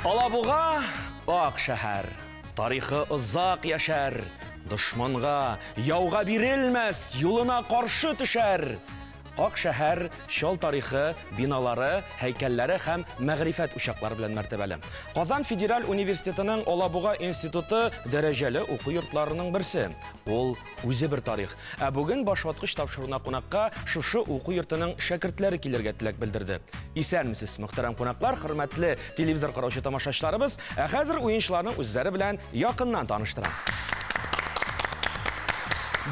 Алабуга ак шәһәр, тарихы озак яшәр, дошманга, яуга бирелмәс, юлына каршы төшәр. Ак шәһәр шул тарихы, биналары, һәйкәлләре һәм мәгърифәт учаклары белән мәртәбәле. Казан Федераль университетының Алабуга институты дәрәҗәле уку йортларының берсе. Ул үзе бер тарих. Бүген башваткыч тапшыруына кунакка шушы уку йортының шәкертләре килергә теләк белдерде. Исәнмесез, мөхтәрәм кунаклар, хөрмәтле телевизор караучы тамашачыларыбыз, хәзер уенчыларның үзләре белән якыннан таныштырам.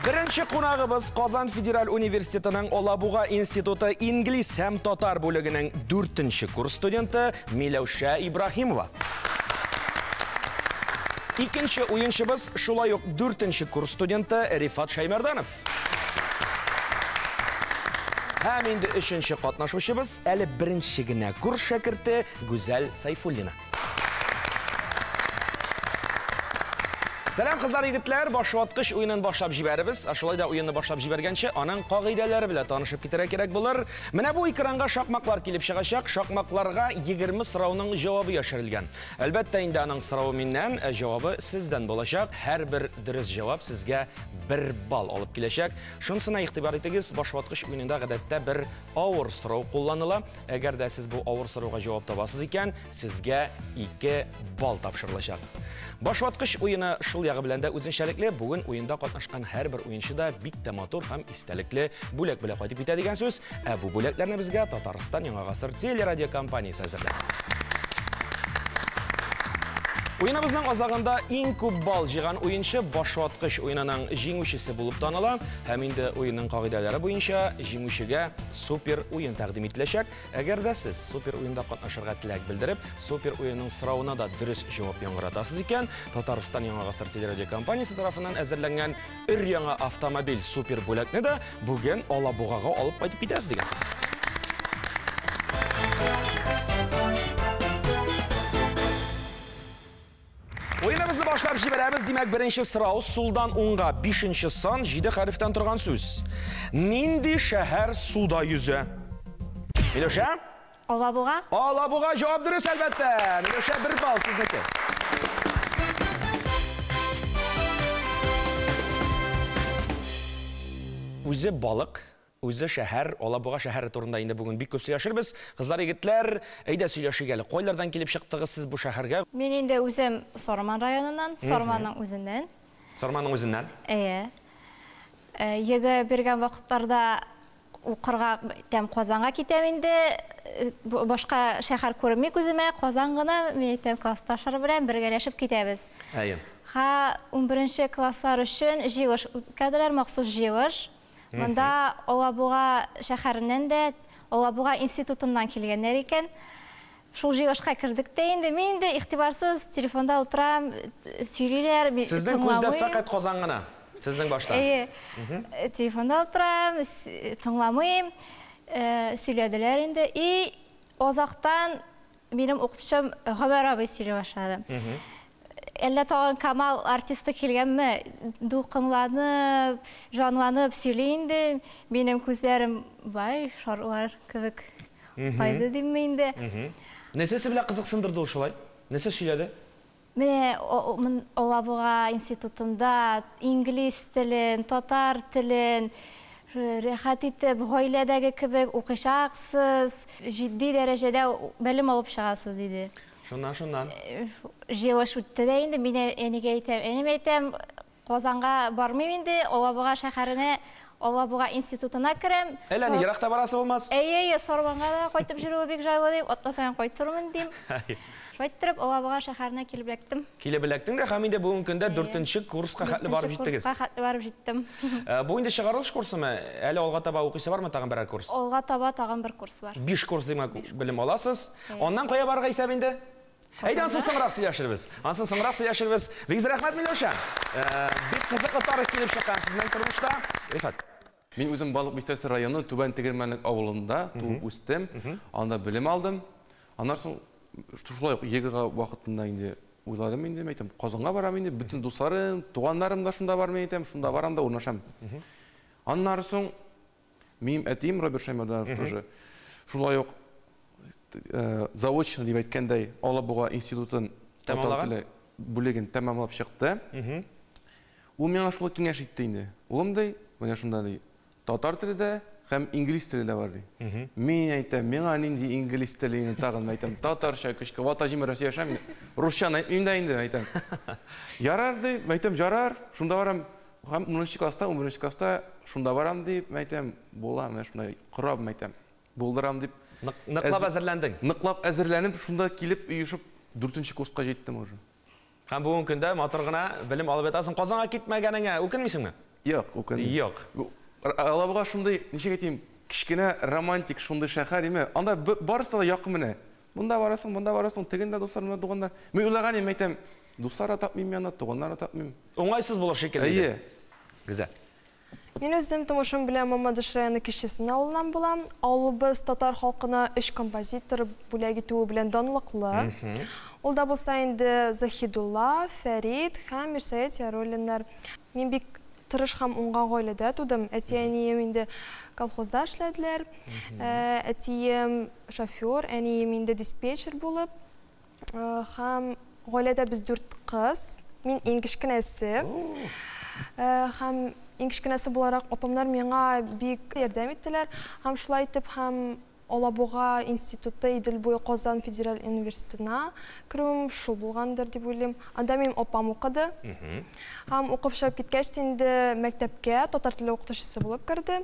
Беренче кунагыбыз Казан Федераль университетының Алабуга институты инглиз һәм татар бүлегенең 4нче курс студенты Миләүшә Ибраһимова. Икенче уенчыбыз шулай ук 4нче курс студенты Рифат Шаймарданов. Һәм инде 3нче катнашучыбыз әле беренче генә курс шәкерте Гүзәл Сайфуллина. Сәлам кызлар, егетләр, башваткыч уенын башлап җибәрбез. Шулай да уенны башлап җибәргәнче, аның кагыйдәләре белән танышып китәргә кирәк булыр. Менә бу экранга шакмаклар килеп чыгачак. Шакмакларга 20 сорауның җавабы яшерелгән. Әлбәттә, инде аның соравы миннән, җавабы сездән булачак. Һәрбер дөрес җавап сезгә 1 балл алып киләчәк. Шунысына игътибар итегез, башваткыч уенында гадәттә бер авыр сорау кулланыла. Әгәр дә сез бу авыр сорауга җавап табасыз икән, сезгә 2 балл тапшырылачак. Башваткыч уены шул ягы белән дә үзенчәлекле. Бүген уенда катнашкан һәрбер уенчы да бик тә матур һәм истәлекле бүләк белән кайтып китә дигән сүз. Бу бүләкләрне безгә Татарстан Яңа Гасыр телерадиокомпаниясе әзерләгән. Уеныбызның азагында иң күп балл җыйган уенчы башваткыч уенының җиңүчесе булып таныла. Һәм инде уенның кагыйдәләре буенча җиңүчегә супер уен тәкъдим ителәчәк. Әгәр дә сез супер уенда катнашырга теләк белдереп, супер уенның соравына да дөрес җавап яңгыратасыз икән, Татарстан Яңа Гасыр телерадиокомпаниясе тарафыннан әзерләнгән өр-яңа автомобиль супер бүләкне дә бүген Алабугага алып кайтып китәсез дигән сүз. Уеныбызны башлап җибәрәбез. Димәк, беренче сорау сулдан уңга 5нче сан 7 хәрефтән торган сүз. Нинди шәһәр суда йөзә? Миләүшә? Алабуга. Алабуга җавап дөрес, әлбәттә. Миләүшә, 1 балл сезнеке. Үзе балык, үзе шәһәр, Алабуга шәһәре турында инде бүген бик күп сөйләшербез. Кызлар, егетләр, әйдә сөйләшик әле. Кайлардан килеп чыктыгыз сез бу шәһәргә? Мен инде үзем Сорман районыннан, Сорманның үзеннән. Сорманның үзеннән? Еге бергән вакытларда укырга тәм Казанга китәм инде. Башка шәһәр күрми күземә, Казан гына мен тәм классташлар белән бергәләшеп китәбез. 11нче класслар өчен җыелыш үткәрделәр, махсус җыелыш. Монда Алабуга шәһәреннән дә, Алабуга институтыннан килгәннәр икән. Шул җыелышка кердек тә инде. Мин инде игътибарсыз телефонда утырам, сөйлиләр. Сезнең күздә фақат Казан гына. Сезнең башта. Телефонда утырам, тыңламыйм. Сөйләделәр инде. И озактан минем укытучым Гомәр абый сөйләп башлады. Әллә тагын Камал артисты килгәнме, дулкынланып, жанланып сөйли инде. Минем күзләрем бай шарлар кебек кайды дим инде. Нәрсәсе белән кызыксындырды ул шулай? Нәрсә сөйләде? Менә Алабуга институтында инглиз телен, татар телен рәхәт итеп, гаиләдәге кебек укышаксыз, җитди дәрәҗәдә белем алып чыгасыз диде. Шуннан. Җыелыш үтте дә инде. Мин әнигә әйтәм, әнем әйтәм, Казанга бармыйм инде, Алабуга шәһәренә, Алабуга институтына керәм. Әллә ни еракта барасы булмас? Сорманга да кайтып йөрү бик җайлы дип, атасаң кайтырмын дим. Шайтырып Алабуга шәһәренә килеп эләктем. Килеп эләктең дә, һәм инде бүген көндә 4нче курска хәтле барып җиттегез. Курска хәтле барып җиттем. Бу инде чыгарылыш курсымы? Әле алга таба укыйсы бармы тагын берәр курс? Алга таба тагын бер курс бар. 5 курс димәк белем аласыз. Аннан кая барырга исәп инде? Әйдә, ансын соңрак сөйләшербез. Бик рәхмәт, Миләүшә. Бик кызыклы тарих килеп чыккан сезнең тормышта. Рифат. Мин үзем Балык Бистәсе районы Түбән Тегермәнлек авылында туып үстем. Анда белем алдым. Аннан соң шулай ук егыга вакытында инде уйладым инде, әйтәм, Казанга барам инде, бүтән дусларым, туганнарым да шунда бар, мен әйтәм, шунда барам да урнашам. Аннан соң минем әтием Роберт Шаймарданов тоже шулай ук заочно дип әйткәндәй, Алабуга институтын татар теле бүлеген тәмамлап чыкты. Ул миңа шулай киңәш итте инде. Улым ди, менә шунда ди, татар теле дә һәм инглиз теле дә бар ди. Мин әйтәм, миңа нинди инглиз телен тагын әйтәм, татарча көчкә ватажим Россия яшәм. Русчаны әйтмим дә инде әйтәм. Ярар ди, әйтәм, ярар. Шунда барам, һәм 10 класста, 11 класста шунда барам дип әйтәм, була, менә шунда корабым әйтәм. Булдырам дип Ныклап әзерләндең. Ныклап әзерләнеп, шунда килеп уйышып 4-нче курска җиттем уже. Һәм бүгенге көндә матур гына белем алып ятасың. Казанга китмәгәнеңә үкенмисеңме? Юк, үкенмим. Юк. Алабуга шундай, ничек әйтим, кичкенә романтик шундай шәһәр име. Анда барысы да якын менә. Монда барасың, тегендә дуслар, туганнар. Мин уйлаган идем, әйтәм, дуслар тапмыйм янда, туганнар тапмыйм. Уңайсыз булыр шикелле. Әйе. Гүзәл. Мен өзім тумышым белән Мамадыш районы Кишесен авылынан булам. Авылыбыз татар халкына 3 композитор бүләк итүе белән данлыклы. Ул да булса инде Захидулла, Фәрит һәм Мирсәет Яруллиннар. Мин бик тырыш һәм уңган гаиләдә тудым. Әтием инде колхозда эшләделәр. Әтием шофер, әнием инде диспетчер булып. Һәм гаиләдә без 4 кыз. Мин иң кечкенәсе. Һәм иң кечкенәсе буларак апамнар миңа бик ярдәм иттеләр. Һәм шулай итеп һәм Алабуга институты Идел буе Казан федераль университетына керүем шул булгандыр дип уйлыйм. Анда минем апам укыды. Һәм укып чыгып киткәч инде мәктәпкә татар теле укытучысы булып керде.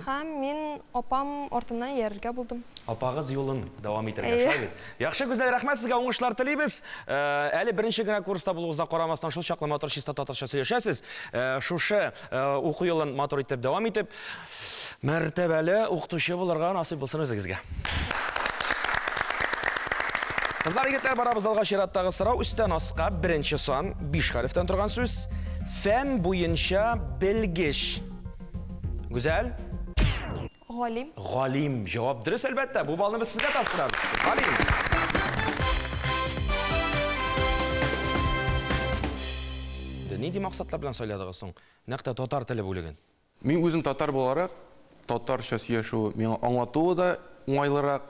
Һәм мин апам артыннан иярергә булдым. Апагыз юлын дәвам итәргә шулай бит. Яхшы, гүзәл, рәхмәт сезгә, уңышлар телибез. Әле беренче генә курста булуыгызга карамастан шул чаклы матур чиста татарча сөйләшәсез. Шушы уку юлын матур итеп дәвам итеп, мәртәбәле укытучы булырга насыйп булсын үзегезгә. Кызлар, егетләр, барабыз алга чираттагы сорау. Үстән аска беренче сан 5 хәрефтән торган сүз. Фән буенча белгеч. Гүзәл? Галим. Галим. Җавап дөрес, әлбәттә. Бу балны без сезгә тапшырабыз. Галим. Нинди максатлар белән сөйләдегез соң? Нәкъ татар теле бүлеген. Мин үзем татар буларак, татарча сөйләшү миңа аңлатуы да уңайлырак,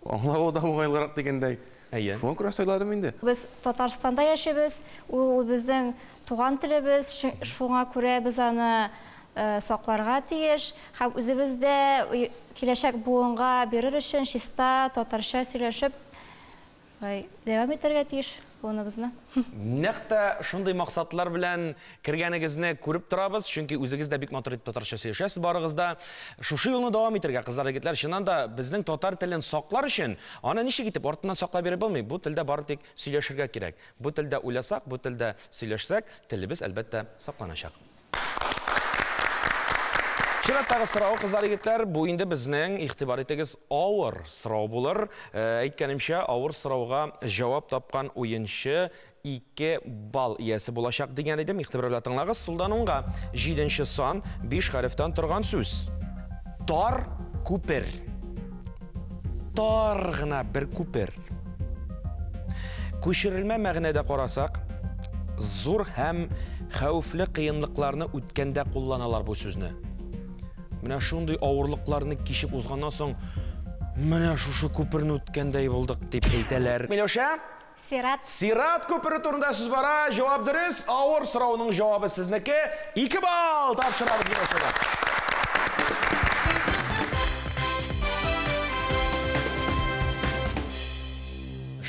аңлавы да уңайлырак дигәндәй. Әйе. Шуңа күрә сөйләдем инде. Без Татарстанда яшибез, ул безнең туган телебез, шуңа күрә без аны сакларга тиеш. Һәм үзебездә киләчәк буынга бирер өчен чиста татарча сөйләшеп дәвам итәргә тиеш буыныбызны. Нәкъ шундый максатлар белән кергәнегезне күреп торабыз, чөнки үзегез дә бик матур итеп татарча сөйләшәсез барыгызда. Шушы юлны дәвам итәргә, кызлар, егетләр, чыннан да безнең татар телен саклар өчен аны ничек итеп артыннан саклап биреп булмый. Бу телдә бары тик сөйләшергә кирәк. Бу телдә уйласак, бу телдә сөйләшсәк, телебез әлбәттә сакланачак. Чираттагы сорау, кызлар, егетләр, бу инде безнең игътибар итегез авыр сорау булыр. Әйткәнемчә, авыр сорауга җавап тапкан уенчы 2 балл иясе булачак дигән идем. Игътибар белән тыңлагыз. Сулдан уңга 7нче сан 5 хәрефтән торган сүз. Тар күпер. Тар гына бер күпер. Күчерелмә мәгънәдә карасак, зур һәм хәвефле кыенлыкларны үткәндә кулланалар бу сүзне. Менә шундый авырлыкларны кичеп узганнан соң, менә шушы күперне үткәндәй булдык дип әйтәләр. Миләүшә? Сират. Сират күпере турында сүз бара. Җавап дөрес. Авыр сорауның җавабы сезнеке. 2 балл тапшырабыз Миләүшәгә.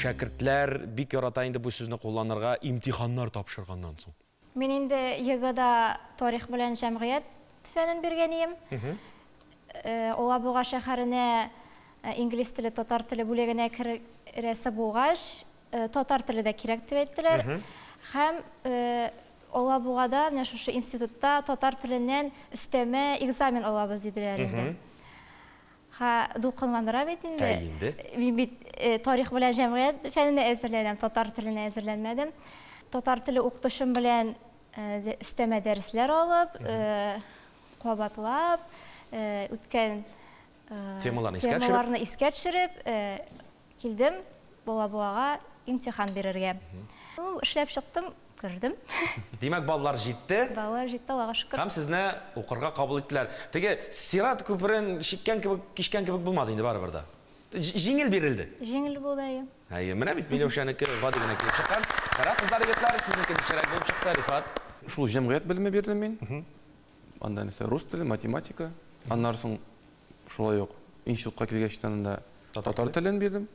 Шәкертләр бик ярата инде бу сүзне кулланырга имтиханнар тапшырганнан соң. Мин инде ЕГЭда тарих белән җәмгыять фәнен биргәнем. Алабуга шәһәренә инглиз теле, татар теле бүлегенә керәсе булгач, татар теле дә кирәк дип әйттеләр. Һәм Алабугада, менә шушы институтта татар теленнән өстәмә экзамен алабыз диделәр инде. Дулкынландыра бит инде. Мин бит тарих белән җәмгыять фәненә әзерләнәм, татар теленә әзерләнмәдем. Татар теле укытышым белән өстәмә дәресләр алып, кабатлап, үткән темаларны искә төшереп килдем Алабугага имтихан бирергә. Эшләп чыктым, кирдем. Димәк, баллар җитте. Баллар җитте, Аллага шөкер. Һәм сезне укырга кабул иттеләр. Теге Сират күперен кишкән кебек булмады инде барыбер да. Жеңіл берілді. Жеңіл болайым. Менә бит Миләүшәнеке гадигенә килеп чыккан. Кара кызлар егетләр, сезнеке ничәрәк булып чыкты, Рифат? Шул җәмгыять белеме бирдем мин. Анда нәрсә, рус теле, математика. Аннан соң шулай ук институтка килгәчтән анда татар телен бирдем.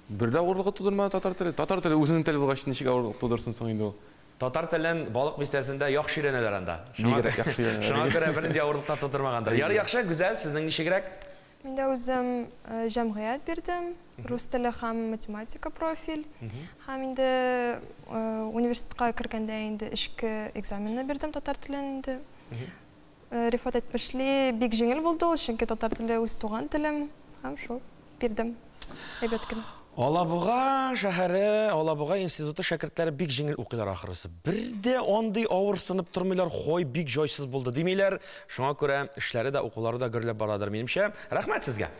Бердә авырлыгы тудырмады татар теле. Татар теле үзенең теле булгач ничек авырлык тудырсын соң инде ул. Татар телен балык бистәсендә яхшы өйрәнәләр анда. Бигрәк яхшы өйрәнәләр. Шуңа күрә бернинди авырлыкта тудырмагандыр. Ярый, яхшы, гүзәл, сезнең ничегрәк? Мен дә үзем җәмгыять бирдем, рус теле һәм математика профиль. Һәм инде университетка кергәндә инде эчке экзаменны бирдем татар телен инде. Рифат әйтмешли, бик җиңел булды ул, чөнки татар теле үз туган телем, һәм шул бирдем. Әйбәт кенә. Алабуга шәһәре, Алабуга институты шәкертләре бик җиңел укыйлар ахырысы. Бердә андый авыр сынып тормыйлар, хой бик җайсыз булды димиләр. Шуңа күрә эшләре дә, укулары да гөрләп барадыр минемчә. Рәхмәт сезгә.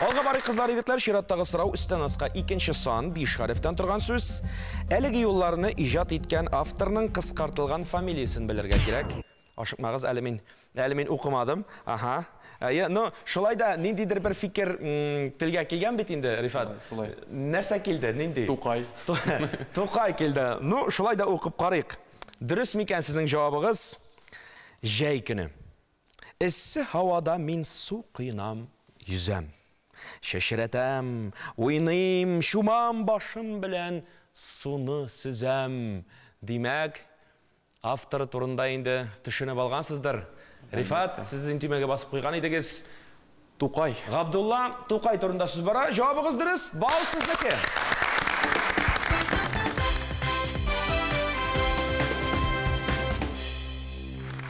Алга барый кызлар, егетләр, чираттагы сорау өстән аска 2нче сан 5 хәрефтән торган сүз. Әлеге юлларны иҗат иткән авторның кыскартылган фамилиясын белергә кирәк. Ашыкмагыз, әле мин укымадым. Аха. Ну, шулай да ниндидер бер фикер телгә килгән бит инде, Рифат. Нәрсә килде, нинди? Тукай. Тукай килде. Ну, шулай да укып карыйк. Дөрес микән сезнең җавабыгыз? Җәй көне. Эссе һавада мин су кыйнам, yüzәм. Шәшрәтәм, уйныйм, шумам башым белән суны сөзәм. Димәк, авторы турында инде төшенеп алгансыздыр. Рифат, сіз интимәгә басып куйган идегез. Тукай. Габдулла, Тукай турында сүз бара. Җавабыгыз дөрес. Бал сезнеке.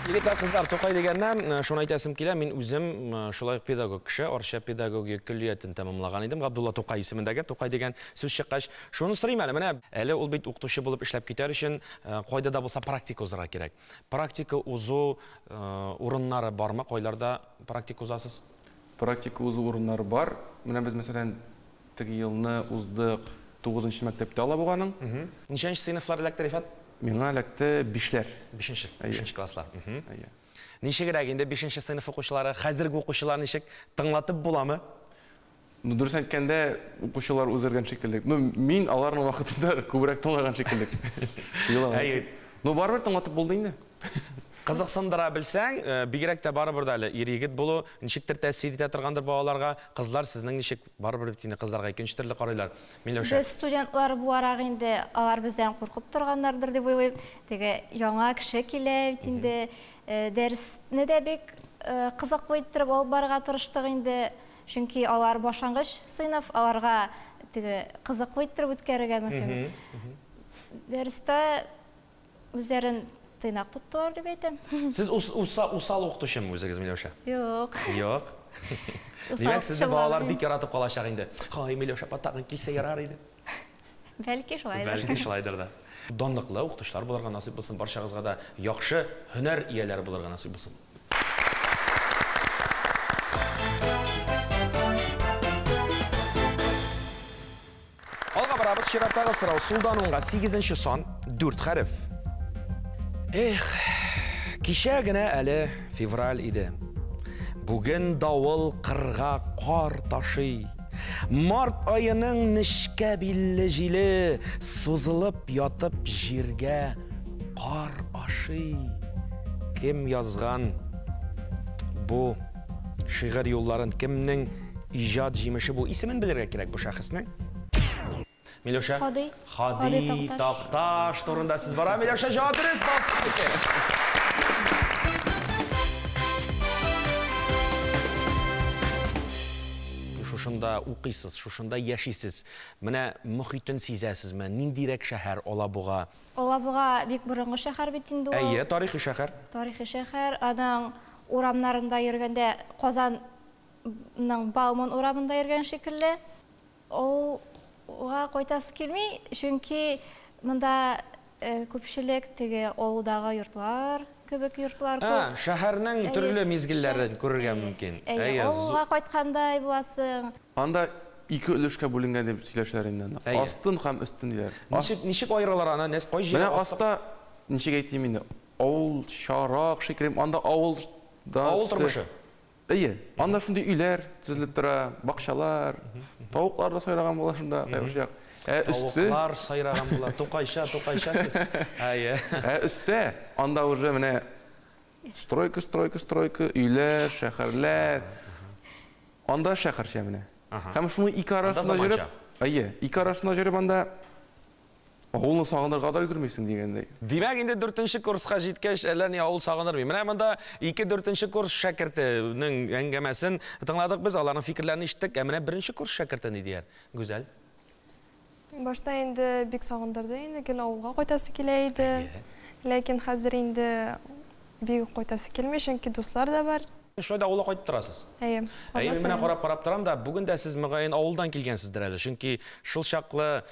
Егетләр, кызлар, Тукай дигәннән, шуны әйтәсем килә, мин үзем шулай педагог кеше, Арча педагогия көллиятен тәмамлаган идем. Габдулла Тукай исемендәге Тукай дигән сүз чыккач, шуны сорыйм әле. Менә әле ул бит укытучы булып эшләп китәр өчен кайда да булса практика узырга кирәк. Практика узу урыннары бармы? Кайларда практика узасыз? Практика узу урыннары бар. Менә без мәсәлән теге елны уздык 9нчы мәктәптә Алабуганың. Ничәнче сыйныфлар эләкте, Рифат? Миңа эләкте 5ләр. 5нче класслар. Ничегрәк инде 5нче сыйныф укучылары, хәзерге укучылар ничек тыңлатып буламы? Ну, дөрес әйткәндә, укучылар үзгәргән шикелле. Ну, мин аларның вакытында күбрәк тыңлаган шикелле. Ну, барыбер тыңлатып булды инде. Кызыксындыра белсәң, бигрәк тә барыбер дә әле ир-егет булу ничектер тәэсир итә торгандыр балаларга. Кызлар сезнең ничек барыбер бит инде кызларга икенче төрле карыйлар. Миләүшә. Без студентлар буларак инде алар бездән куркып торганнардыр дип уйлыйм. Теге яңа кеше килә бит инде, дәресне дә бик кызыклы иттереп алып барырга тырыштык инде. Чөнки алар башлангыч сыйныф, аларга теге кызыклы иттереп үткәрергә мөһим. Дәрестә үзләрен тыйнак тоттылар дип әйтәм. Сез усал укытучымы үзегез, Миләүшә? Юк. Юк. Димәк, сезне балалар бик яратып калачак инде. Хай, Миләүшә патагын килсә ярар иде. Бәлки шулайдыр. Бәлки шулайдыр да. Данлыклы укытучылар булырга насыйп булсын, барчагызга да яхшы һөнәр ияләре булырга насыйп булсын. Алга барабыз, чираттагы сорау. Сулданунга 8нче сан 4 хәреф. Кичә генә әле февраль иде. Бүген давыл кырга кар ташый. Март айының нечкә билле җиле сузылып ятып җиргә кар ашый. Кем язган бу шигырь юлларын, кемнең иҗат җимеше бу? Исемен белергә кирәк бу шәхеснең. Миләүшә? Хади Такташ турында сүз бара. Миләүшә, җавап бирегез, балсызлык. Шушында укыйсыз, шушында яшисез. Менә мөхитен сизәсезме? Ниндирәк шәһәр Алабуга? Алабуга бик борынгы шәһәр бит инде ул. Әйе, тарихи шәһәр. Тарихи шәһәр. Аның урамнарында йөргәндә, Казанның Бауман урамында йөргән шикелле. Уга кайтасы килми, чөнки монда күпчелек теге авылдагы йортлар, кебек йортлар күп. Шәһәрнең төрле мизгелләрен күрергә мөмкин. Авылга кайткандай буласың. Анда 2 өлешкә бүленгән дип сөйләшәләр инде. Астын һәм өстен диләр. Ничек аерылар аны? Кай җир? Менә аста ничек әйтим инде? Авыл шарак шикелле, анда авылда авыл тормышы. Ие, анда шундай үйлер тізіліп тұра, бақшалар, тауықлар да сайраған болар шында, қайғышақ. Тауықлар сайраған болар, тоқайша сіз. Үсті, анда уже міне стройка, үйлер, шәхірлер. Анда шәхір ше міне. Хәм шуны икі арасында жүріп, анда ауылны сағындарға да үлгірмейсің дегендей. Демек, енді 4-ші курсқа жеткеш, әлі ауыл сағындырмей. Міне, мұнда 2-4-ші курс шәкіртінің әңгәмәсін тыңладық біз, аларның фикірлерін іштік. Әміне 1-ші курс шәкірті не дейер? Güzel. Башта енді бик сағындырды, енді кел ауылға қойтасы келейді. Ләкин хәзір енді бик қойтасы келмей, чөнки дуслар да бар. Шойда ауылға қойып тұрасыз? Әйе. Міне қарап тұрам да, бүгін де сіз мұғайын ауылдан келгенсіздер әлі. Чөнки шул шақлы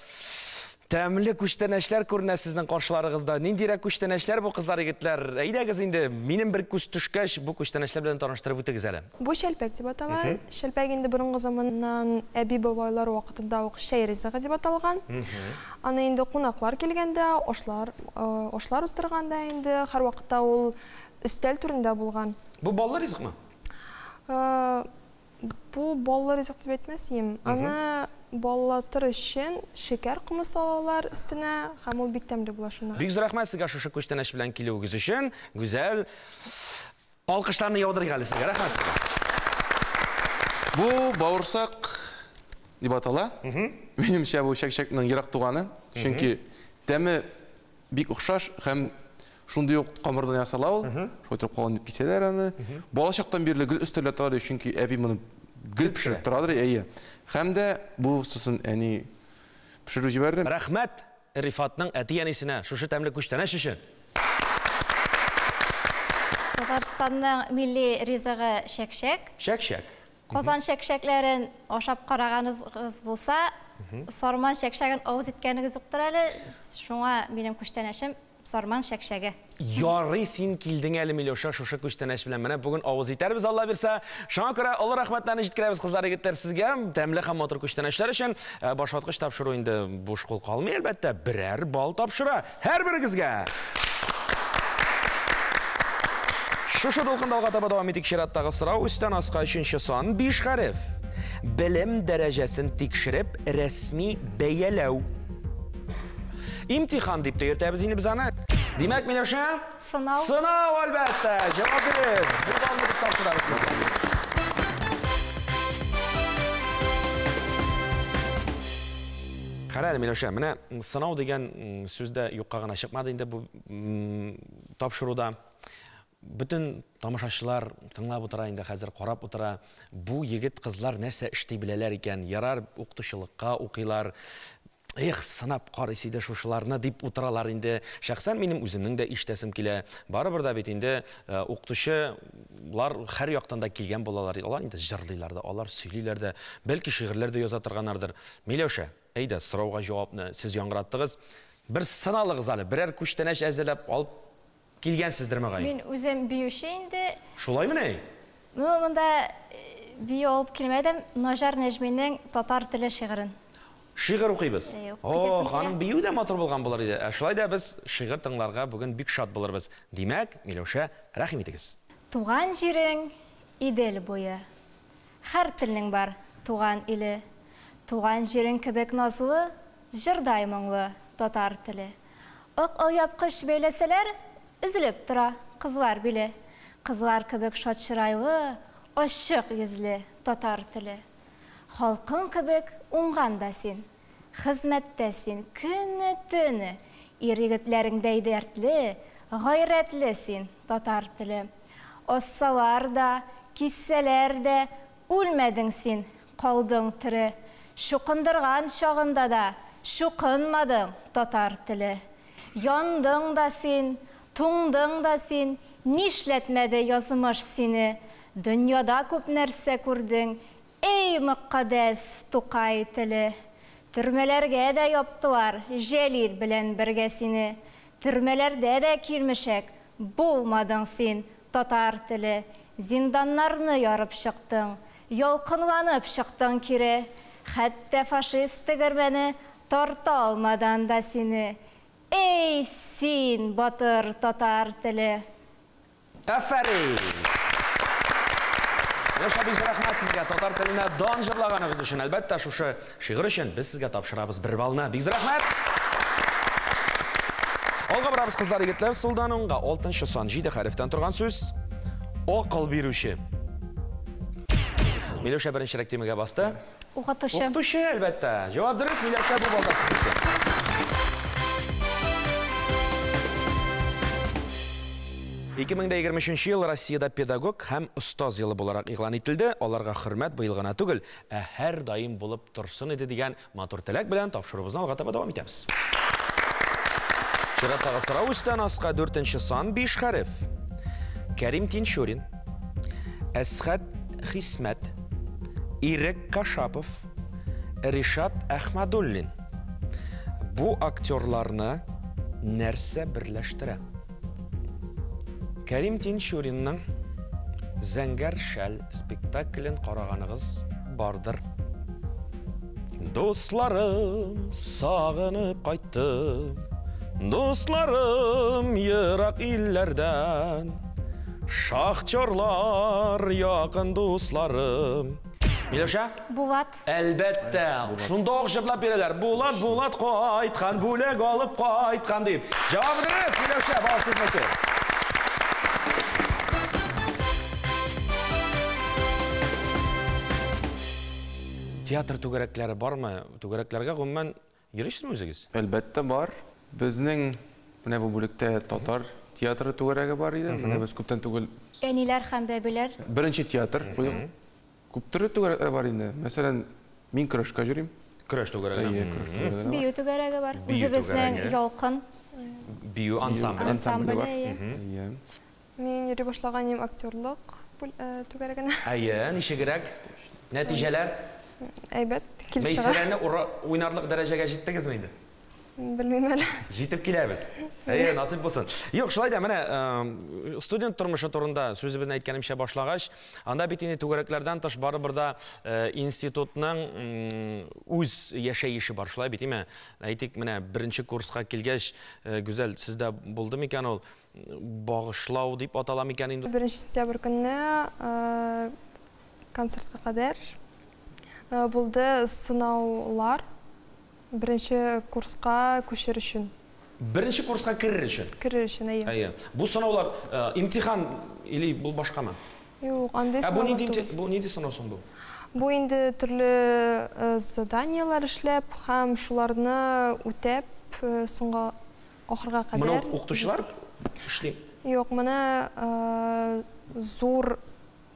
тәмлі күштенәшләр күрінә сезнең қаршыларығызда. Ниндирәк күштенәшләр бұл қызлар егетләр? Әйдәгіз енді, минем бір күш түшкәш, бұл күштенәшләр белән таныштырып үтегез әле. Бу шәлпәк дип атала. Шәлпәк инде борынгы заманнан әби бабайлар вакытында ук шәй ризыгы дип аталган. Аны инде кунаклар килгәндә, ошлар устырганда инде һәр вакытта ул өстәл түрендә булган. Бу баллы ризыкмы? Бу баллы ризык дип әйтмәсем. Аны баллатыр өчен шекер кымыс алалар өстенә, һәм ул бик тәмле була шунда. Бик зур рәхмәт сезгә шушы күштәнәш белән килүегез өчен. Güzel. Алкышларны яудырыйк әле сезгә. Рәхмәт сезгә. Бу бауырсак дип атала. Минемчә бу шәкшәкнең ерак туганы. Чөнки тәме бик охшаш һәм шундый ук камырдан ясала ул. Шойтырып калган дип китәләр аны. Балачактан бирле гел өстәлә тора, чөнки әби моны гел пешереп торадыр, әйе. Һәм дә бу сосын әни пешерү җибәрде. Рәхмәт Рифатның әти-әнисенә шушы тәмле күштәнәш өчен. Татарстанның милли ризыгы шәкшәк. Шәкшәк. Казан шәкшәкләрен ашап караганыгыз булса, сарман шәкшәген авыз иткәнегез юктыр әле. Шуңа минем күштәнәшем сарман шәкшәге. Ярый син килдең әле Миләүшә шушы күштәнәш белән. Менә бүген авыз итәрбез, Алла бирсә. Шуңа күрә олы рәхмәтләрне җиткерәбез кызлар егетләр сезгә. Тәмле һәм матур күштәнәшләр өчен башваткыч тапшыру инде буш кул калмый, әлбәттә. Берәр бал тапшыра һәр берегезгә. Шушы дулкында алга таба дәвам итик чираттагы сорау. Үстән аска 3нче сан 5 хәреф. Белем дәрәҗәсен тикшереп, рәсми бәяләү. İmtihan deyip de yürütəbiz yine biz ana. Demek Mиләүшә? Сынау. Сынау, әлбәттә. Cevap veririz. Bir balını biz tapşırarız sizге. Қарады Миләүшә, менә сынау деген сүздә юкка гына чыкмады инде бу тапшыруда. Бүтін тамашачылар тыңлап утыра инде хәзер карап утыра. Бу егет кызлар нәрсә эшли беләләр икән? Ярар укытучылыкка укыйлар. Сынап карыйсы иде шушыларны дип утыралар инде. Шәхсән минем үземнең дә иштәсем килә. Барыбер да бит инде укытучылар һәр яктан да килгән булалар. Алар инде җырлыйлар да, алар сөйлиләр дә, бәлки шигырьләр дә яза торганнардыр. Миләүшә, әйдә сорауга җавапны сез яңгыраттыгыз. Бер сыналыгыз әле, берәр күштәнәш әзерләп алып килгәнсездер мәгәй. Мин үзем биюче инде. Шулаймы ни? Монда бию алып килмәдем, Нажар Нәҗминең татар теле шигырен. Шигырь укыйбыз. Ханым бию да матур булган булар иде. Шулай да без шигырь тыңларга бүген бик шат булырбыз. Димәк, Миләүшә, рәхим итегез. Туган җирең Идел буе. Һәр телнең бар туган иле. Туган җирең кебек назлы, җырдай моңлы татар теле. Ак аяпкыш бәйләсәләр, üzülеп тора кызлар биле. Кызлар кебек шат чырайлы, ачык йөзле татар теле. Халкың кебек уңганда син, хезмәттә син, көне төне, ир-егетләреңдәй дәртле, гайрәтле син татар теле. Ассалар да, киссәләр дә, үлмәдең син, калдың тире. Шукындырган чагында да, шукынмадың татар теле. Яндың да син, туңдың да син, нишләтмәде язмыш сине. Дөньяда күп нәрсә күрдең, эй мөкаддәс Тукай теле. Төрмәләргә дә яптылар, Җәлил белән бергә сине. Төрмәләрдә дә килмешәк, булмадың син татар теле. Зинданнарны ярып чыктың, ялкынланып чыктың кире. Хәтта фашист тегермәне тарта алмадан да сине. Эй син батыр татар теле. Афәрин! Миләүшә, бик рәхмәт сезгә татар теленә дан җырлаганыгыз өчен. Әлбәттә, шушы шигырь өчен без сезгә тапшырабыз 1 балны. Бик рәхмәт. Алга барабыз, кызлар, егетләр. Сулданыңга 6-нчы сан 7 хәрефтән торган сүз. Акыл бирүче. Миләүшә беренче рәктемгә басты. Укытучы. Укытучы, әлбәттә. Җавап дөрес, Миләүшә, бу балда сезнеке. Меңдә 23 ел Россиядә педагог һәм остаз елы буларак игълан ителде. Аларга хөрмәт быел гына түгел, ә һәр даим булып торсын иде дигән матур теләк белән тапшырыбызны алга таба дәвам итәбез. Чираттагы сорау өстән аска 4-нче сан 5 хәреф. Кәрим Тинчурин, Әсхәт Хисмәт, Ирек Кашапов, Ришат Әхмәдуллин. Бу актерларны нәрсә берләштерә? Кәрим Тинчуринның Зәңгәр шәл спектаклен караганыгыз бардыр. Дусларым, сагынып кайттым. Дусларым, ерак илләрдән. Шахтерлар, якын дусларым. Миләүшә? Булат. Әлбәттә. Шунда ук җырлап бирәләр. Булат, Булат кайткан, бүләк алып кайткан дип. Җавап дөрес, Миләүшә, бал сезнеке. Театр түгәрәкләре бармы? Түгәрәкләргә гомумән йөрисезме үзегез? Әлбәттә бар. Безнең менә бу бүлектә татар театры түгәрәге бар иде. Менә без күптән түгел Әниләр һәм бәбиләр. беренче театр куйдык. Күп төрле түгәрәкләр бар инде. Мәсәлән, мин көрәшкә йөрим. Көрәш түгәрәге. Көрәш түгәрәге. Бию түгәрәге бар. Бию Үзебезнең түгәрәге. ялкын Бию ансамбле. Ансамбле бар. ансамбле. Мен йөри башлаганым актерлык түгәрәгенә. Әйе, ничегрәк? Нәтиҗәләр? Әйбәт килеп чыга. Мәйсәрәне уйнарлык дәрәҗәгә җиттегезме инде? Белмим әле. Җитеп киләбез. Әйе, насыйп булсын. Юк, шулай да менә студент тормышы турында сүзебезне әйткәнемчә башлагач, анда бит инде түгәрәкләрдән тыш барыбер да институтның үз яшәеше бар. Шулай бит, име? Әйтик, менә беренче курска килгәч, гүзәл, сездә булды микән ул багышлау дип атала микән инде? 1 сентябрь көнне концертка кадәр булды сынаулар. Беренче курска күчер өчен. Беренче курска керер өчен. Керер өчен, әйе. Әйе. Бу сынаулар имтихан или бу башкамы? Юк, андай Бу сынаулар. бу нинди сынау соң бу? Бу инде төрле заданиялар эшләп һәм шуларны үтәп соңга ахырга Моны кадәр. укытучылар эшли. Юк, моны зур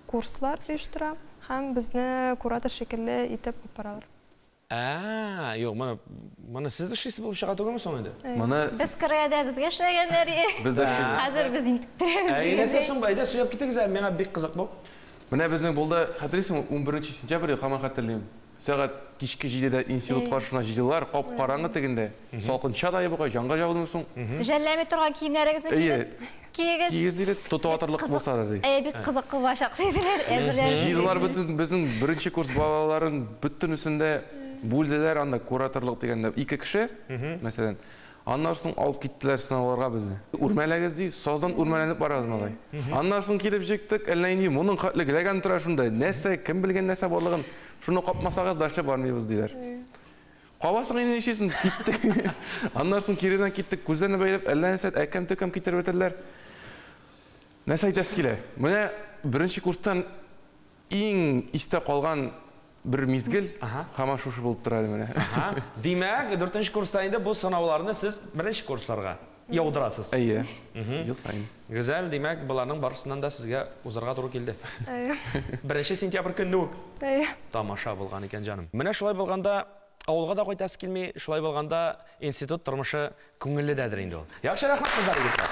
курслар оештыра һәм безне куратор шикелле итеп баралар. Юк, моны сез эшлисез булып чыга түгелме соң инде? Моны Без Кореяда безгә эшләгәннәр. бездә Хәзер без интектерәбез. Нәрсә соң бу? Әйдә, сөйләп китегез, миңа бик кызык бу. менә безнең булды, хәтерисең, 11 сентябрь һәман хәтерлим. Сәгать кичке 7дә институт каршына җыелдылар, кап-караңгы тегендә. Салкынча да ябыга, җанга ябылмый соң. Жәлләми торган киемнәрегезне Әйе. кигез. Кигез диде, тотуатырлык булса ди. Бик кызык булачак диделәр. Әзерләнеп. Җыелдылар бөтен безнең беренче курс балаларын бөтенесендә бүлделәр, анда кураторлык дигәндә 2 кеше, мәсәлән. Аннан соң алып киттеләр сынауларга безне. Үрмәләгез ди, саздан үрмәләнеп барабыз малай. Аннан соң килеп җиктек, әллә инде моның хәтлегеләгән тора шунда. Нәрсә, кем белгән нәрсә барлыгын, шуны капмасагыз дәшә бармыйбыз диләр. Кабасың инде ничесен киттек. Аннан соң киренән киттек, күзләрне бәйләп, әллә нәрсә әкәм-төкәм китереп бетерделәр. Нәрсә әйтәс килә? Менә беренче курстан иң истә калган bir mizgil, һәм шушы булып тора менә. Димәк, 4нче курста инде бу сынауларны сез беренче курсларга яудырасыз. Әйе. Ел сайын. Гүзәл, димәк, буларның барысыннан да сезгә узарга туры килде. Әйе. 1 сентябрь көнне үк Әйе. тамаша булган икән җаным. Менә шулай булганда авылга да кайтасы килми, шулай булганда институт тормышы күңелледәдер инде ул. Яхшы, рәхмәт кызлар, егетләр.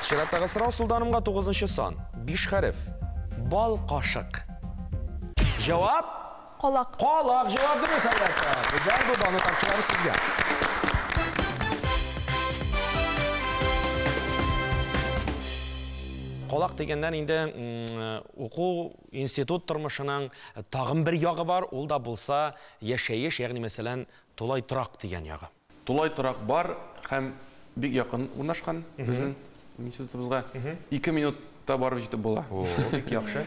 Чираттагы сорау Сулданымга 9нчы сан. 5 хәреф. Бал кашык. Җавап? Калак. Калак. Җавап дөрес, әлбәттә. Гүзәл, бу балны тапшырабыз сезгә. Калак дигәндән инде уку институт тормышының тагын бер ягы бар, ул да булса яшәеш, ягъни мәсәлән, тулай торак дигән ягы. Тулай торак бар һәм бик якын урнашкан безнең институтыбызга. 2 минут та барып җитеп була. Бик яхшы.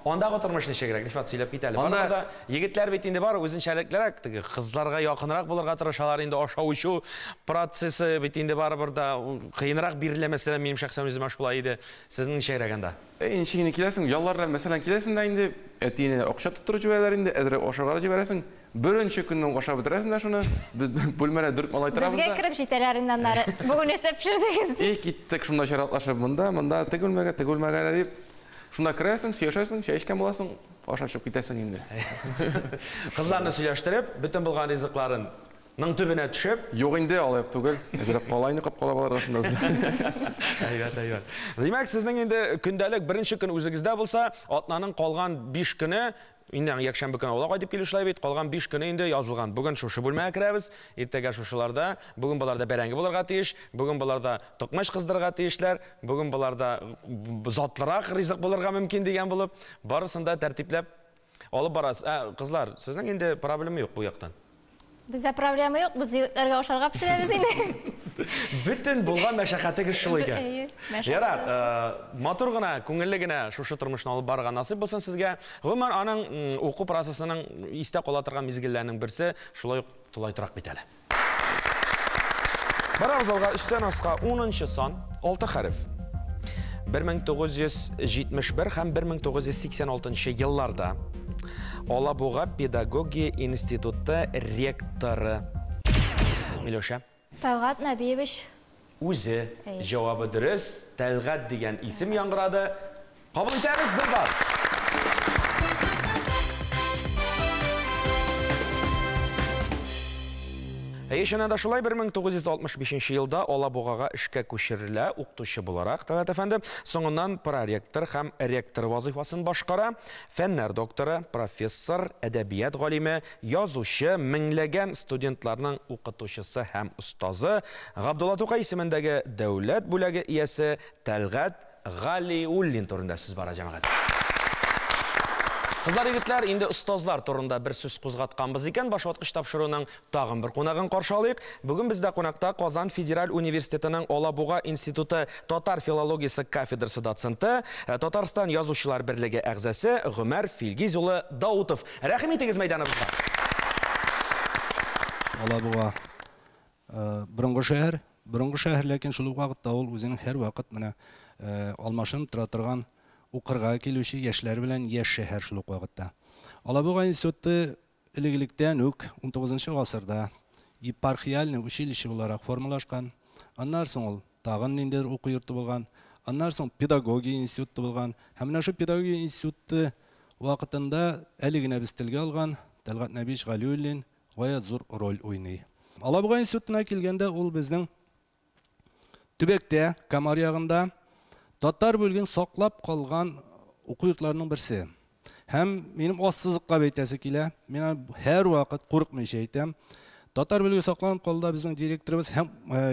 Андагы тормыш ничек кирәк? Рифат сөйләп бит әле. Анда- Барда егетләр бит инде бар үзенчәлекләрәк, теге кызларга якынрак булырга тырышалар инде ашау-ичү процессы бит инде барыбер да кыенрак бирелә мәсәлән минем шәхсән үземә шулай иде. Сезнең ничегрәк анда? Иншигине киләсең, ялларда мәсәлән киләсең да инде әтине акча тоттырып җибәрәләр инде, әзрәк ашарга җибәрәсең. Беренче көннән ашап бетерәсең да шуны. Без бүлмәдә дүрт малай торабыз Безгә да. кирип җитәләреннән нары. Бүген исә пешердегез. Киттек шунда чиратлашып монда тегелмәгә дип. Шунда керәсең, сөйләшәсең, чәй эчкән буласың, ашап чыгып китәсең инде. Кызларны сөйләштереп, бөтен булган ризыкларын ның төбенә төшеп, Юк инде алып түгел. Әзрәк калайны капкала баларга шунда. әйбәт. Димәк, сезнең инде көндәлек беренче көн үзегездә булса, атнаның калган 5 көне инде якшәмбе көне аула кайтып килүшләр бит, калган 5 көне инде язылган. Бүген шушы бүлмәгә керәбез, иртәгә шушыларда, бүген буларда бәрәңге булырга тиеш, бүген буларда токмаш кыздырырга тиешләр, бүген буларда затлырак ризык булырга мөмкин дигән булып, барысын да тәртипләп алып барасыз. Кызлар, сезнең инде проблема юк бу яктан. Бездә проблема юк, без егетләргә ашарга пешерәбез инде. Бүтән булган мәшәкатегез шул икән. Әйе, мәшәкать. Ярар, матур гына, күңелле генә шушы тормышны алып барырга насыйп булсын сезгә. Гомумән аның уку процессының истә кала торган мизгелләрнең берсе шулай ук тулайтырак бит әле. Барабыз алга өстән аска 10нчы сан 6 хәреф. 1971 һәм 1986 елларда Алабуга педагогия институты ректоры Миләүшә Талгат Нәбиевич. үзе җавабы дөрес, Тәлгат дигән исем яңгырады. Кабул итәбез, бер бар. Шуннан да шулай 1965 елда Алабугага эшкә күчерелә укытучы буларак, Тәлгат әфәнде, соңыннан проректор һәм ректор вазыйфасын башкара, фәннәр докторы, профессор, әдәбият галиме, язучы, меңләгән студентларның укытучысы һәм устазы, Габдулла Тукай исемендәге дәүләт бүләге иясе Тәлгат Галиуллин турында сүз бара җәмәгать. Кызлар, егетләр, инде устазлар турында бер сүз кузгатканбыз икән, башваткыч тапшыруның тагын бер кунагын каршы алыйк. Бүген бездә кунакта Казан Федераль университетының Алабуга институты татар филологиясы кафедрасы доценты, Татарстан язучылар берлеге әгъзасы Гомәр Филгиз улы Даутов. Рәхим итегез мәйданыбызга. Алабуга борынгы шәһәр, ләкин шул вакытта ул үзенең һәр вакыт менә алмашынып тора торган укырга килүче яшьләр белән яшь шәһәр шул ук вакытта. Алабуга институты элегилектән үк 19 гасырда епархияльный училище буларак формалашкан. Аннан соң ул тагын ниндидер уку йорты булган. Аннан соң педагогия институты булган. Һәм менә шу педагогия институты вакытында әле генә без телгә алган Тәлгат Нәбиевич Галиуллин гаять зур роль уйный. Алабуга институтына килгәндә ул безнең төбәктә, Камар ягында татар бүлген саклап калган уку йортларының берсе. Һәм минем ассызыкка бәйтәсе килә. Мин һәр вакыт курыкмыйча әйтәм. Татар бүлеге сакланып калды, безнең директорыбыз һәм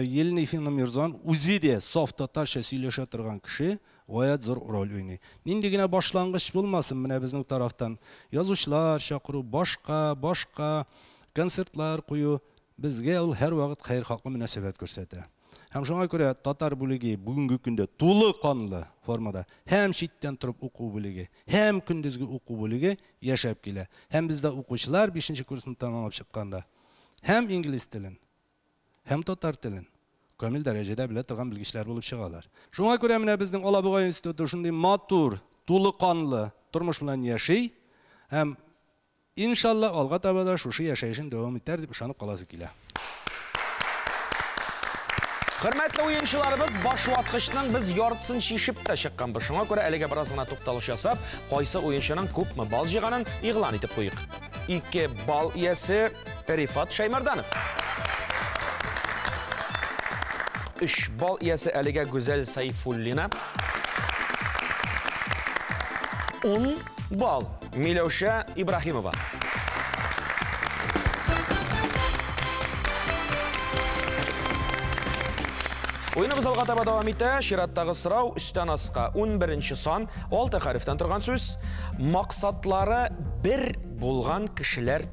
Елни Мирзан үзе дә саф татарча сөйләшә торган кеше, гаять зур роль уйный. Нинди генә башлангыч булмасын менә безнең тарафтан язучылар чакыру, башка концертлар кую, безгә ул һәр вакыт хәйр хаклы мөнәсәбәт күрсәтә. Һәм шуңа күрә татар бүлеге бүгенге көндә тулы канлы формада һәм читтән торып уку бүлеге, һәм көндезге уку бүлеге яшәп килә. Һәм бездә укучылар 5нче курсны тәмамлап чыкканда һәм инглиз телен, һәм татар телен камил дәрәҗәдә белә торган белгечләр булып чыгалар. Шуңа күрә менә безнең Алабуга институты шундый матур, тулы канлы тормыш белән яши һәм иншалла алга таба да шушы яшәешен дәвам итәр дип ышанып каласы килә. Хөрмәтле уенчыларыбыз, башваткычның біз яртысын шишеп тә чыкканбыз. Шуңа күрә әлегә бераз гына тукталыш ясап, кайсы уенчының күпме бал җыйганын игълан итеп куйык. 2 бал иясе Рифат Шаймарданов. 3 бал иясе әлегә Гүзәл Сайфуллина. 10 бал Миләүшә Ибраһимова. Уйныбыз алга таба дәвам итә. Чираттагы сорау өстән аска 11нче сан 6 хәрефтән торган сүз. Максатлары бер булган кешеләр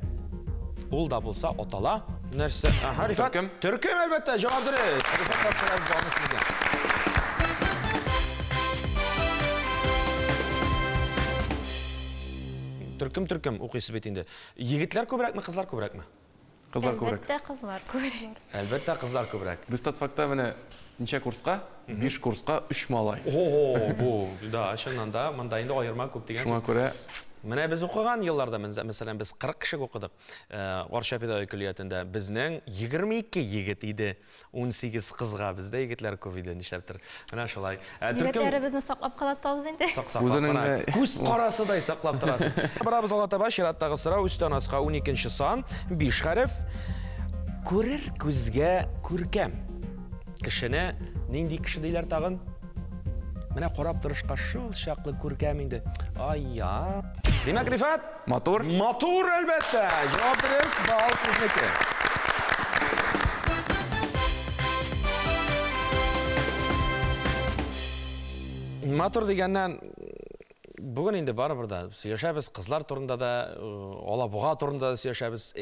ул да булса атала. Нәрсә? Рифат. Төркем әлбәттә җавап дөрес. Рифат тапшырабыз аны сезгә. Түркім оқисы бет енді. Егетлер көбірек ме, қызлар көбірек ме? Қызлар көбірек. Әлбәттә қызлар көбірек. Әлбәттә қызлар көбірек. Біз татфакта міне неше курсқа? 5 курсқа 3 малай. Бұл, да, шыннан да, мындайында айырма көп деген Шуңа сөз. көре Менә без оқыған елларда, мәсәлән, біз 40 кіші оқыдық. Орша педагогика күллиятында біздің 22 егет иде, 18 қызға бізде егетлер көп иде, нишләптер. Менә шулай. Егетләребезне саклап калат табыз инде. Күз қарасыдай сақлап тұрасыз. Барабыз алға таба, шираттағы сұрау, үстен асқа 12-ші сан, 5 хәреф. Көрер көзге көркем. Кішіне нендей кіші дейлер тағын? Менә қарап тұрышқа шул шақлы көркем инде. Айя. Демәк, Рифат? Мотор? Мотор, әлбәттә. Жауап беріңіз, бал сізнеке. Мотор дегеннен бүгін енді бары бірда сөйлешәбіз, қызлар турында да, Алабуға турында да сөйлешәбіз.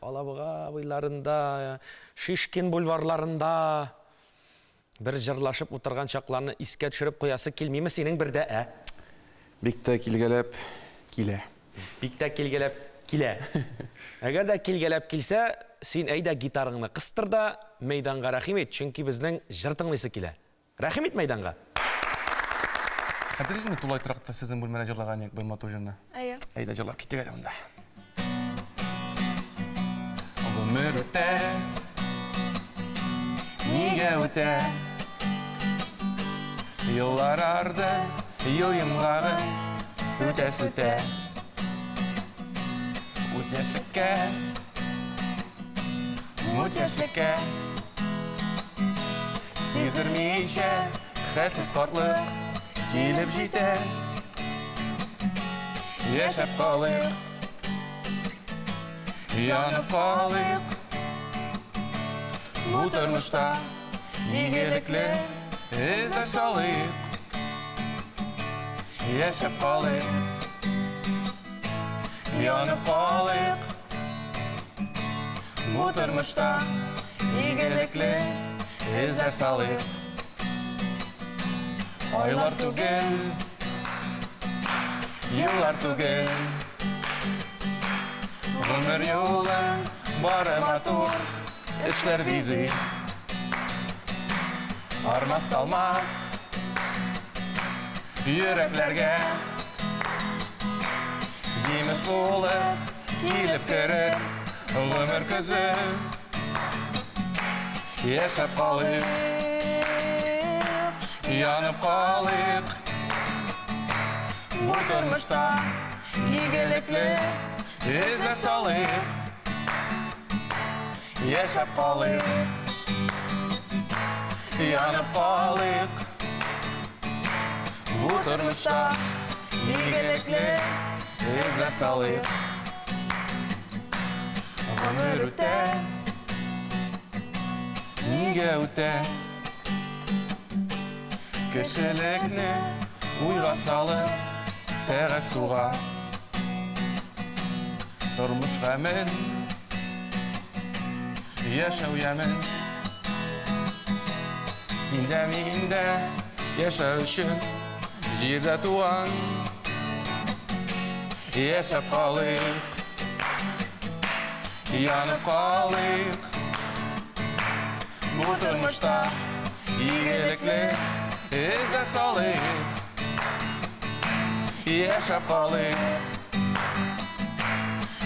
Алабуға бойларында, Шишкин бульварларында бір жырлашып отырған шақларны иске түшіріп қоясы келмейме сенің бірді, Бикті келгелеп, келе. Бикті келгелеп, келе. Әгер де келгелеп келсе, сен әйді гитарыңны қыстыр да, мейданға рахим ет, чүнки біздің жыртыңлысы келе. Рахим ет мейданға. Қадырыз ме тулай тұрақта сіздің бөлмені жырлаған ек бір мотор жырны? Әйді жырлап кеттік әдімді. Өмір өте, неге өте, Yıllar ardı, yıl yımlağı, süte Müteşlikke Sezdirmeyişe, xətsiz qartlıq, gelip jite Yaşap qalıq, yanıb qalıq Bu turmuşda, igelikli İzə salıyıq, yaşap qalıq, yanıb qalıq Bu turmuşda, igelikli İzə salıyıq Aylar tugel, yıllar tugel Ömür yolu, barı motor, işler bizi Armaz kalmaz yüreklerge Jemiz olup gelip girer ömür közü Yaşap qalıq, yanıb qalıq Bu turmuşda igelikli izlə salıq Yaşap qalıq Yanıb qalıq Bu turmuşda igelikli izlə salıq Ömür ötə Niyə ötə Kişilikni uyğa salıb Sərət suğa Turmuş qəmin Yaşav yemin Sində mində yaşa üçün Jirdə tuğan Yaşap qalıq Yanıb qalıq Bu turmuşda igelikli izlə salıq Yaşap qalıq